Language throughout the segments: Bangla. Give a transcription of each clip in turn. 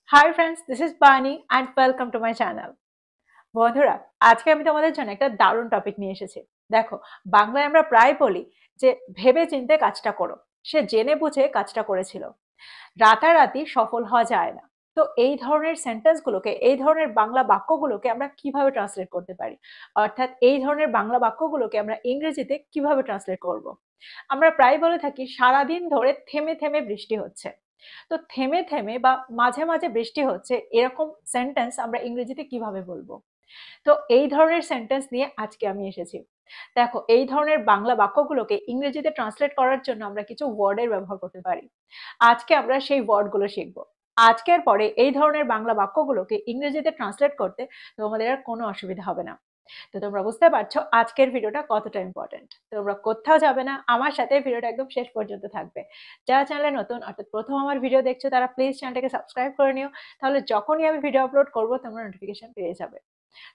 Hi friends, this is Bani and welcome to my channel. বন্ধুরা, আজকে আমি তোমাদের জন্য একটা দারুণ টপিক নিয়ে এসেছি। দেখো, বাংলায় আমরা প্রায় বলি যে ভেবে চিন্তে কাজটা করো। সে জেনে বুঝে কাজটা করেছিল। রাতারাতি সফল হওয়া যায় না। তো এই ধরনের সেন্টেন্স গুলোকে, এই ধরনের বাংলা বাক্যগুলোকে আমরা কিভাবে ট্রান্সলেট করতে পারি? অর্থাৎ এই ধরনের বাংলা বাক্যগুলোকে আমরা ইংরেজিতে কিভাবে ট্রান্সলেট করব? আমরা প্রায় বলে থাকি সারাদিন ধরে থেমে থেমে বৃষ্টি হচ্ছে। তো থেমে থেমে বা মাঝে মাঝে বৃষ্টি হচ্ছে এরকম সেন্টেন্স আমরা ইংরেজিতে কিভাবে বলবো? তো এই ধরনের সেন্টেন্স নিয়ে আজকে আমি এসেছি। দেখো, এই ধরনের বাংলা বাক্যগুলোকে ইংরেজিতে ট্রান্সলেট করার জন্য আমরা কিছু ওয়ার্ডের ব্যবহার করতে পারি। আজকে আমরা সেই ওয়ার্ডগুলো শিখব। আজকের পরে এই ধরনের বাংলা বাক্যগুলোকে ইংরেজিতে ট্রান্সলেট করতে তোমাদের আর কোনো অসুবিধা হবে না। তো তোমরা বুঝতে পারছো আজকের ভিডিওটা কতটা ইম্পর্টেন্ট। তোমরা কোথাও যাবে না, আমার সাথে ভিডিওটা একদম শেষ পর্যন্ত থাকবে। যারা চ্যানেলে নতুন অর্থাৎ প্রথম আমার ভিডিও দেখছো তারা প্লিজ চ্যানেলটাকে সাবস্ক্রাইব করে নিও। তাহলে যখনই আমি ভিডিও আপলোড করবো তোমরা নোটিফিকেশন পেয়ে যাবে।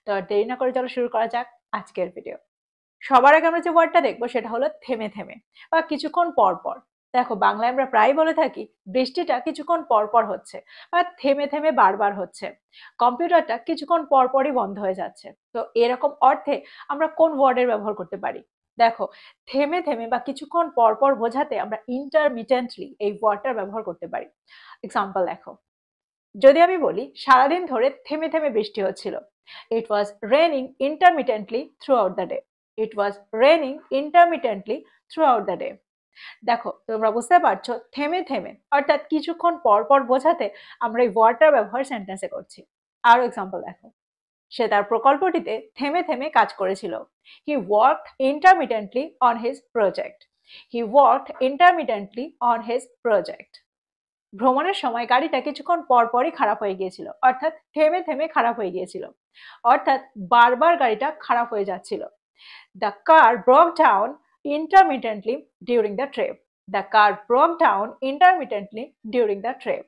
তো আর দেরি না করে চলো শুরু করা যাক আজকের ভিডিও। সবার আগে আমরা যে ওয়ার্ডটা দেখবো সেটা হলো থেমে থেমে বা কিছুক্ষণ পর পর। দেখো, বাংলায় আমরা প্রায় বলে থাকি বৃষ্টিটা কিছুক্ষণ পর পর হচ্ছে বা থেমে থেমে বারবার হচ্ছে। কম্পিউটারটা কিছুক্ষণ পর পরই বন্ধ হয়ে যাচ্ছে। তো এরকম অর্থে আমরা কোন ওয়ার্ডের ব্যবহার করতে পারি? দেখো, থেমে থেমে বা কিছুক্ষণ পর পর বোঝাতে আমরা ইন্টারমিটেন্টলি এই ওয়ার্ডটার ব্যবহার করতে পারি। এক্সাম্পল দেখো, যদি আমি বলি সারাদিন ধরে থেমে থেমে বৃষ্টি হচ্ছিল, it was raining intermittently throughout the day. It was raining intermittently throughout the day. দেখো, তোমরা বুঝতে পারছো থেমে থেমে অর্থাৎ কিছুক্ষণ পর পর বোঝাতে আমরা এই ওয়ার্ডটার ব্যবহার সেন্টেন্সে করছি। আরো এক্সাম্পল দেখো, সে তার প্রকল্পটিতে থেমে থেমে কাজ করেছিল। হি worked ইন্টারমিটেন্টলি on his project. He worked ইন্টারমিটেন্টলি on his project. ভ্রমণের সময় গাড়িটা কিছুক্ষণ পর পরই খারাপ হয়ে গিয়েছিল, অর্থাৎ থেমে থেমে খারাপ হয়ে গিয়েছিল, অর্থাৎ বারবার গাড়িটা খারাপ হয়ে যাচ্ছিল। The car broke down ইন্টারমিটেন্টলি during the trip. The car broke down ইন্টারমিটেন্টলি during the trip.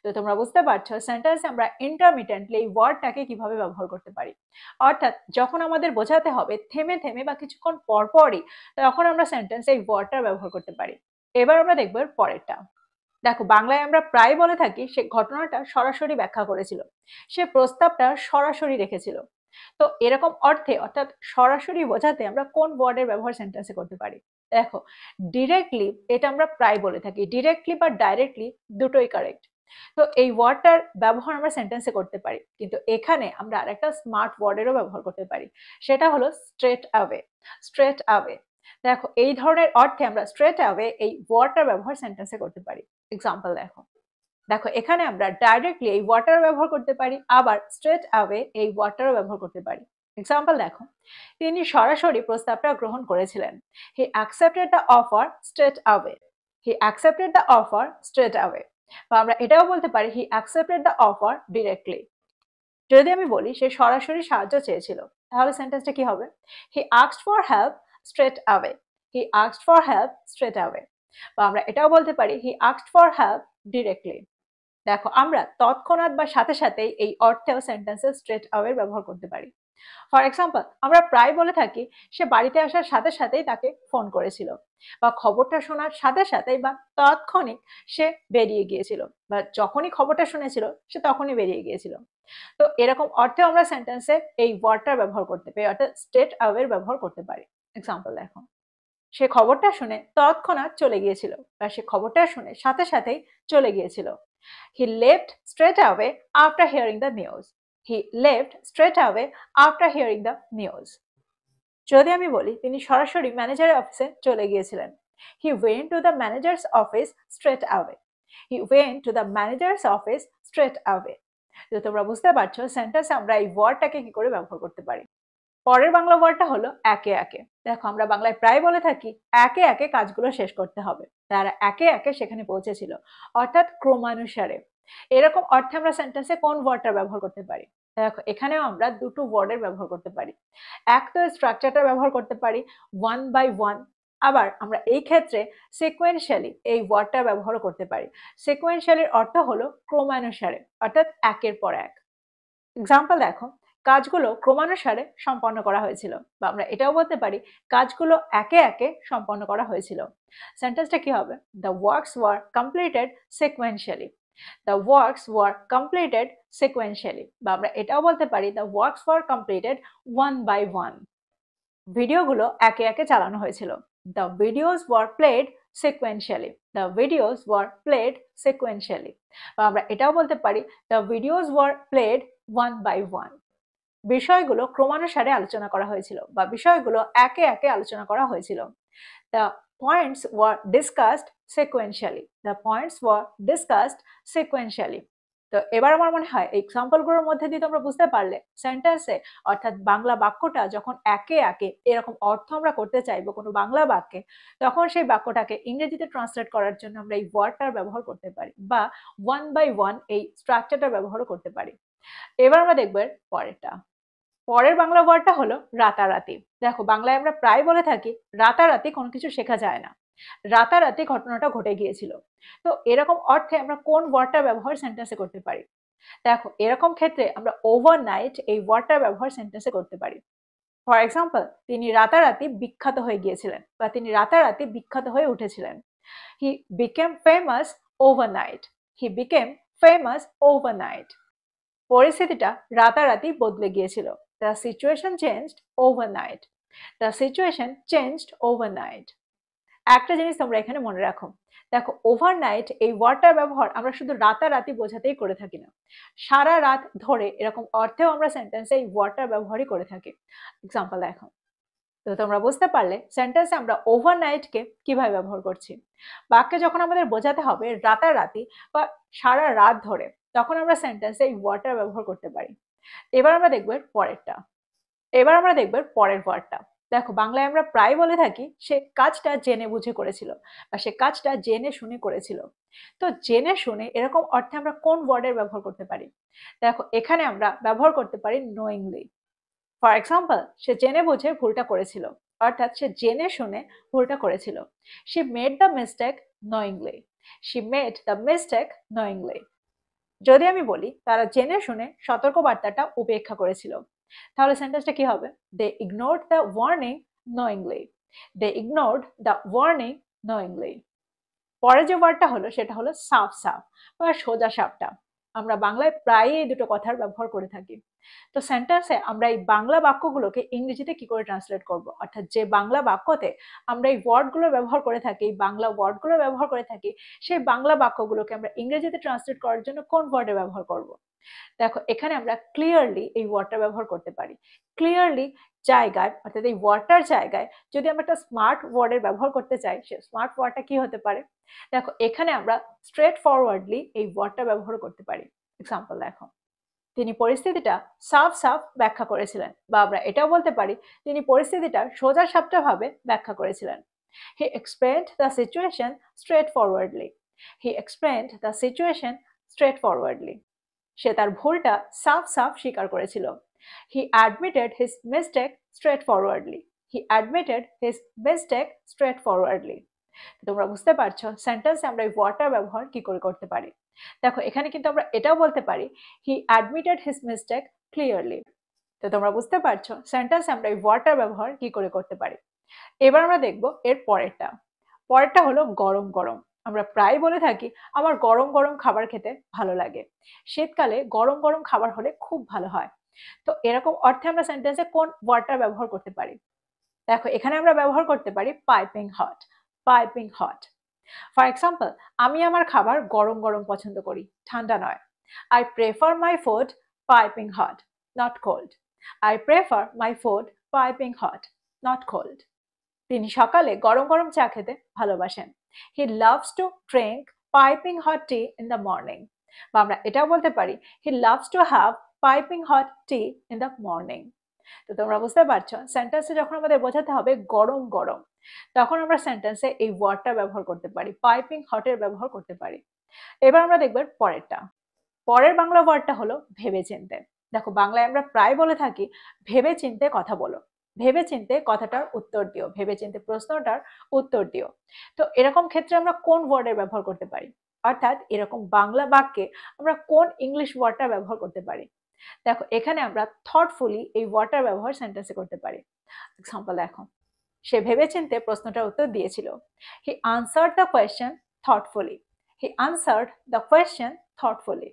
তো তোমরা বুঝতে পারছো সেন্টেন্সে আমরা ইন্টারমিটেন্টলি এই ওয়ার্ডটাকে কিভাবে ব্যবহার করতে পারি। অর্থাৎ যখন আমাদের বোঝাতে হবে থেমে থেমে বা কিছুক্ষণ পর পরই, তখন আমরা সেন্টেন্সে এই ওয়ার্ডটা ব্যবহার করতে পারি। এবার আমরা দেখবো এর পরেরটা। দেখো, বাংলায় আমরা প্রায় বলে থাকি সে ঘটনাটা সরাসরি ব্যাখ্যা করেছিল, সে প্রস্তাবটা সরাসরি রেখেছিল। তো এরকম অর্থে অর্থাৎ সরাসরি বোঝাতে আমরা কোন ওয়ার্ডের ব্যবহার সেন্টেন্সে করতে পারি? দেখো, ডিরেক্টলি এটা আমরা প্রায় বলে থাকি। ডিরেক্টলি বা ডাইরেক্টলি দুটোই কারেক্ট। তো এই ওয়ার্ডটার ব্যবহার আমরা সেন্টেন্সে করতে পারি, কিন্তু এখানে আমরা আরেকটা স্মার্ট ওয়ার্ডেরও ব্যবহার করতে পারি। সেটা হলো স্ট্রেট অ্যাওয়ে। Straight away. দেখো, এই ধরনের অর্থে আমরা স্ট্রেট অ্যাওয়ে এই ওয়ার্ডটার ব্যবহার সেন্টেন্সে করতে পারি। এক্সাম্পল দেখো, দেখো এখানে আমরা ডাইরেক্টলি এই ওয়াটার ব্যবহার করতে পারি, আবার স্ট্রেট অ্যাওয়ে এই ওয়াটারও ব্যবহার করতে পারি। এক্সাম্পল দেখো, তিনি সরাসরি প্রস্তাবটা গ্রহণ করেছিলেন। হি accepted the offer straight away. He accepted the offer straight away. বা আমরা এটাও বলতে পারি হি অ্যাকসেপ্টেড দ্য অফার ডিরেক্টলি। যদি আমি বলি সে সরাসরি সাহায্য চেয়েছিল, তাহলে সেন্টেন্সটা কি হবে? He asked for help straight away. He asked for help straight away. বা আমরা এটাও বলতে পারি he asked for help directly. দেখো, আমরা তৎক্ষণাৎ বা সাথে সাথেই এই অর্থেও সেন্টেন্সে স্ট্রেট অ্যাওয়ে ব্যবহার করতে পারি। ফর এক্সাম্পল, আমরা প্রায় বলে থাকি সে বাড়িতে আসার সাথে সাথেই তাকে ফোন করেছিল, বা খবরটা শোনার সাথে সাথেই বা তৎক্ষণিক সে বেরিয়ে গিয়েছিল, বা যখনই খবরটা শুনেছিল সে তখনই বেরিয়ে গিয়েছিল। তো এরকম অর্থেও আমরা সেন্টেন্সে এই ওয়ার্ডটার ব্যবহার করতে পারি, অর্থাৎ স্ট্রেট অ্যাওয়ের ব্যবহার করতে পারি। এক্সাম্পল দেখো, সে খবরটা শুনে তৎক্ষণাৎ চলে গিয়েছিল, বা সে খবরটা শুনে সাথে সাথেই চলে গিয়েছিল। He left straight away after hearing the news. He left straight away after hearing the news. যদি আমি বলি তিনি সরাসরি ম্যানেজারের অফিসে চলে গিয়েছিলেন, He went to the manager's office straight away. He went to the manager's office straight away. তো তোমরা বুঝতে পারছো সেন্টেন্সে আমরা এই ওয়ার্ডটাকে কি করে ব্যবহার করতে পারি। পরের বাংলা ওয়ার্ডটা হলো একে একে। দেখো, আমরা বাংলায় প্রায় বলে থাকি একে একে কাজগুলো শেষ করতে হবে। তারা একে একে সেখানে পৌঁছেছিল, অর্থাৎ ক্রমানুসারে। এরকম অর্থে আমরা সেন্টেন্সে কোন ওয়ার্ডটা ব্যবহার করতে পারি? দেখো, এখানেও আমরা দুটো ওয়ার্ডের ব্যবহার করতে পারি। এক তো স্ট্রাকচারটা ব্যবহার করতে পারি ওয়ান বাই ওয়ান। আবার আমরা এই ক্ষেত্রে সিকোয়েন্সিয়ালি এই ওয়ার্ডটা ব্যবহার করতে পারি। সিকোয়েন্সিয়ালির অর্থ হলো ক্রমানুসারে, অর্থাৎ একের পর এক। এক্সাম্পল দেখো, কাজগুলো ক্রমানুসারে সম্পন্ন করা হয়েছিল, বা আমরা এটাও বলতে পারি কাজগুলো একে একে সম্পন্ন করা হয়েছিল। সেন্টেন্সটা কি হবে? The works were completed sequentially. The works were completed sequentially, বা আমরা এটাও বলতে পারি the works were completed one by one. ভিডিওগুলো একে একে চালানো হয়েছিল। The videos were played sequentially, the videos were played sequentially, বা আমরা এটাও বলতে পারি the videos were played one by one. বিষয়গুলো ক্রমানুসারে আলোচনা করা হয়েছিল, বা বিষয়গুলো একে একে আলোচনা করা হয়েছিল। The points were discussed sequentially, the points were discussed sequentially. তো এবার আমার মনে হয় এক্সাম্পলগুলোর মধ্যে দিয়ে তোমরা বুঝতে পারলে সেন্টেন্সে অর্থাৎ বাংলা বাক্যটা যখন একে একে এরকম অর্থ আমরা করতে চাইবো কোনো বাংলা বাক্যে, তখন সেই বাক্যটাকে ইংরেজিতে ট্রান্সলেট করার জন্য আমরা এই ওয়ার্ডটার ব্যবহার করতে পারি, বা ওয়ান বাই ওয়ান এই স্ট্রাকচারটা ব্যবহারও করতে পারি। এবার আমরা দেখবো পরেরটা। পরের বাংলা ওয়ার্ডটা হলো রাতারাতি। দেখো বাংলায় আমরা প্রায় বলে থাকি রাতারাতি কোনো কিছু শেখা যায় না, রাতারাতি ঘটনাটা ঘটে গিয়েছিল। তো এরকম অর্থে আমরা কোন ওয়ার্ডটা ব্যবহার সেন্টেন্সে করতে পারি? দেখো এরকম ক্ষেত্রে আমরা ওভারনাইট এই ওয়ার্ডটার ব্যবহার সেন্টেন্সে করতে পারি। ফর এক্সাম্পল, তিনি রাতারাতি বিখ্যাত হয়ে গিয়েছিলেন, বা তিনি রাতারাতি বিখ্যাত হয়ে উঠেছিলেন। He became famous overnight, he became famous overnight. পরিস্থিতিটা রাতারাতি বদলে গিয়েছিল। The situation changed overnight, the situation changed overnight. একটা জিনিস তোমরা এখানে মনে রাখো, দেখো ওভারনাইট এই ওয়ার্ডটার ব্যবহার আমরা শুধু রাতারাতি বোঝাতেই করে থাকি না, সারা রাত ধরে এরকম অর্থেও আমরা সেন্টেন্সে এই ওয়ার্ডটার ব্যবহারই করে থাকি। এক্সাম্পল দেখো। তো তোমরা বুঝতে পারলে সেন্টেন্সে আমরা ওভারনাইটকে কিভাবে ব্যবহার করছি। বাক্যে যখন আমাদের বোঝাতে হবে রাতারাতি বা সারা রাত ধরে, তখন আমরা সেন্টেন্সে এই ওয়ার্ডটার ব্যবহার করতে পারি। এবার আমরা দেখব পরেরটা। এবার আমরা দেখব পরের ওয়ার্ডটা। দেখো বাংলায় আমরা প্রায় বলে থাকি সে কাজটা জেনে বুঝে করেছিল, বা সে কাজটা জেনে শুনে করেছিল। তো জেনে শুনে এরকম অর্থে আমরা কোন ওয়ার্ডের ব্যবহার করতে পারি? দেখো এখানে আমরা ব্যবহার করতে পারি নোয়িংলি। ফর এক্সাম্পল, সে জেনে বুঝে ভুলটা করেছিল, অর্থাৎ সে জেনে শুনে ভুলটা করেছিল। She made the mistake knowingly, she made the mistake knowingly. যদি আমি বলি তারা জেনে শুনে সতর্কবার্তাটা উপেক্ষা করেছিল, তাহলে সেন্টেন্সটা কি হবে? They ignored the warning knowingly, they ignored the warning knowingly. পরে যে ওয়ার্ডটা হলো সেটা হলো সাফ সাফ বা সোজা সাপটা। আমরা বাংলায় প্রায়ই এই দুটো কথার ব্যবহার করে থাকি। তো সেন্টেন্সে আমরা এই বাংলা বাক্যগুলোকে ইংরেজিতে কি করে ট্রান্সলেট করব, অর্থাৎ যে বাংলা বাক্যতে আমরা এই ওয়ার্ডগুলো ব্যবহার করে থাকি, এই বাংলা ওয়ার্ডগুলো ব্যবহার করে থাকি, সেই বাংলা বাক্যগুলোকে আমরা ইংরেজিতে ট্রান্সলেট করার জন্য কোন ওয়ার্ডের ব্যবহার করব? দেখো এখানে আমরা ক্লিয়ারলি এই ওয়ার্ডটা ব্যবহার করতে পারি। ক্লিয়ারলি জায়গায়, অর্থাৎ এই ওয়ার্ডটার জায়গায় যদি আমরা একটা স্মার্ট ওয়ার্ডের ব্যবহার করতে চাই, সে স্মার্ট ওয়ার্ডটা কি হতে পারে? দেখো এখানে আমরা স্ট্রেট ফরওয়ার্ডলি এই ওয়ার্ডটা ব্যবহার করতে পারি। এক্সাম্পল দেখো। তিনি পরিস্থিতিটা সাফ সাফ ব্যাখ্যা করেছিলেন, বা আমরা এটাও বলতে পারি তিনি পরিস্থিতিটা সোজা সাপটা ভাবে ব্যাখ্যা করেছিলেন। He explained the situation straightforwardly, he explained the situation straightforwardly. সে তার ভুলটা সাফ সাফ স্বীকার করেছিল। He admitted his mistake straightforwardly, he admitted his mistake straightforwardly. তোমরা বুঝতে পারছো সেন্টেন্সে আমরা এই ওয়ার্ডটার ব্যবহার কি করে করতে পারি। দেখো এখানে কিন্তু আমরা এটাও বলতে পারি হি অ্যাডমিটেড হিজ মিস্টেক ক্লিয়ারলি। তো তোমরা বুঝতে পারছো সেন্টেন্সে আমরা এই ওয়ার্ডটার ব্যবহার কি করে করতে পারি। এবার আমরা দেখবো এর পরেরটা। পরেরটা হলো গরম গরম। আমরা প্রায় বলে থাকি আমার গরম গরম খাবার খেতে ভালো লাগে, শীতকালে গরম গরম খাবার হলে খুব ভালো হয়। তো এরকম অর্থে আমরা সেন্টেন্সে কোন ওয়ার্ডটা ব্যবহার করতে পারি? দেখো এখানে আমরা ব্যবহার করতে পারি piping hot, piping hot. For example, আমি আমার খাবার গরম গরম পছন্দ করি, ঠান্ডা নয়। I prefer my food piping hot, not cold. I prefer my food piping hot, not cold. তিনি সকালে গরম গরম চা খেতে ভালোবাসেন। He loves to drink piping hot tea in the morning, বা আমরা এটাও বলতে পারি he loves to have piping hot tea in the morning. তো তোমরা বুঝতে পারছো সেন্টেন্সে যখন আমাদের বোঝাতে হবে গরম গরম, তখন আমরা সেন্টেন্সে এই ওয়ার্ডটা ব্যবহার করতে পারি, পাইপিং হটের ব্যবহার করতে পারি। এবার আমরা দেখব পরেরটা। পরের বাংলা ওয়ার্ডটা হলো ভেবেচিন্তে। দেখো বাংলায় আমরা প্রায় বলে থাকি ভেবে চিন্তে কথা বলো, ভেবে চিন্তে কথাটার উত্তর দিও, ভেবে চিন্তে প্রশ্নটার উত্তর দিও। তো এরকম ক্ষেত্রে আমরা কোন ওয়ার্ডের ব্যবহার করতে পারি, অর্থাৎ এরকম বাংলা বাক্যে আমরা কোন ইংলিশ ওয়ার্ডটা ব্যবহার করতে পারি? দেখো এখানে আমরা থটফুলি এই ওয়ার্ডটার ব্যবহার সেন্টেন্সে করতে পারি। এক্সাম্পল দেখো। সে ভেবেচিন্তে প্রশ্নটার উত্তর দিয়েছিল। He answered the question thoughtfully, he answered the question thoughtfully.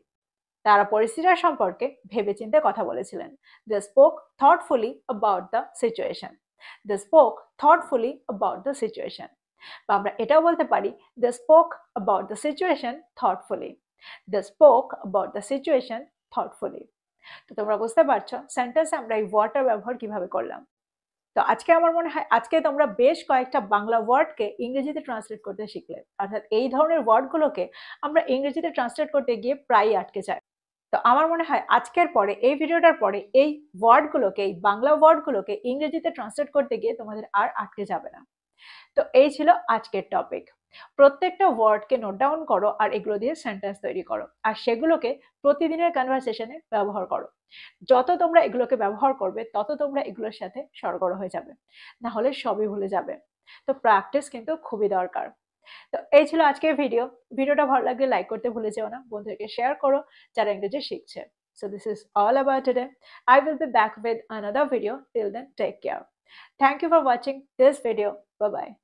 তারা পরিস্থিতির সম্পর্কে ভেবেচিন্তে কথা বলেছিলেন। They spoke thoughtfully about the situation. They spoke thoughtfully about the situation. বা আমরা এটাও বলতে পারি they spoke about the situation thoughtfully. They spoke about the situation thoughtfully. তো তোমরা বুঝতে পারছো সেন্টেন্সে আমরা এই ওয়ার্ডটার ব্যবহার কিভাবে করলাম। তো আজকে আমার মনে হয় আজকে তোমরা বেশ কয়েকটা বাংলা ওয়ার্ডকে ইংরেজিতে ট্রান্সলেট করতে শিখলে। অর্থাৎ এই ধরনের ওয়ার্ডগুলোকে আমরা ইংরেজিতে ট্রান্সলেট করতে গিয়ে প্রায়ই আটকে যাই। তো আমার মনে হয় আজকের পরে এই ভিডিওটার পরে এই ওয়ার্ডগুলোকে এই বাংলা ওয়ার্ডগুলোকে ইংরেজিতে ট্রান্সলেট করতে গিয়ে তোমাদের আর আটকে যাবে না। তো এই ছিল আজকের টপিক। প্রত্যেকটা ওয়ার্ডকে নোট ডাউন করো আর এগুলো দিয়ে সেন্টেন্স তৈরি করো আর সেগুলোকে প্রতিদিনের কনভারসেশনে ব্যবহার করো। যত তোমরা এগুলোকে ব্যবহার করবে তত তোমরা এগুলোর সাথে সরগর হয়ে যাবে, না হলে সবই ভুলে যাবে। তো প্র্যাকটিস কিন্তু খুবই দরকার। তো এই ছিল আজকের ভিডিওটা ভালো লাগলে লাইক করতে ভুলে যেও না, বন্ধুদেরকে শেয়ার করো যারা ইংরেজি শিখছে। So this is all about today. I will be back with another video. Till then, take care. Thank you for watching this video. Bye bye.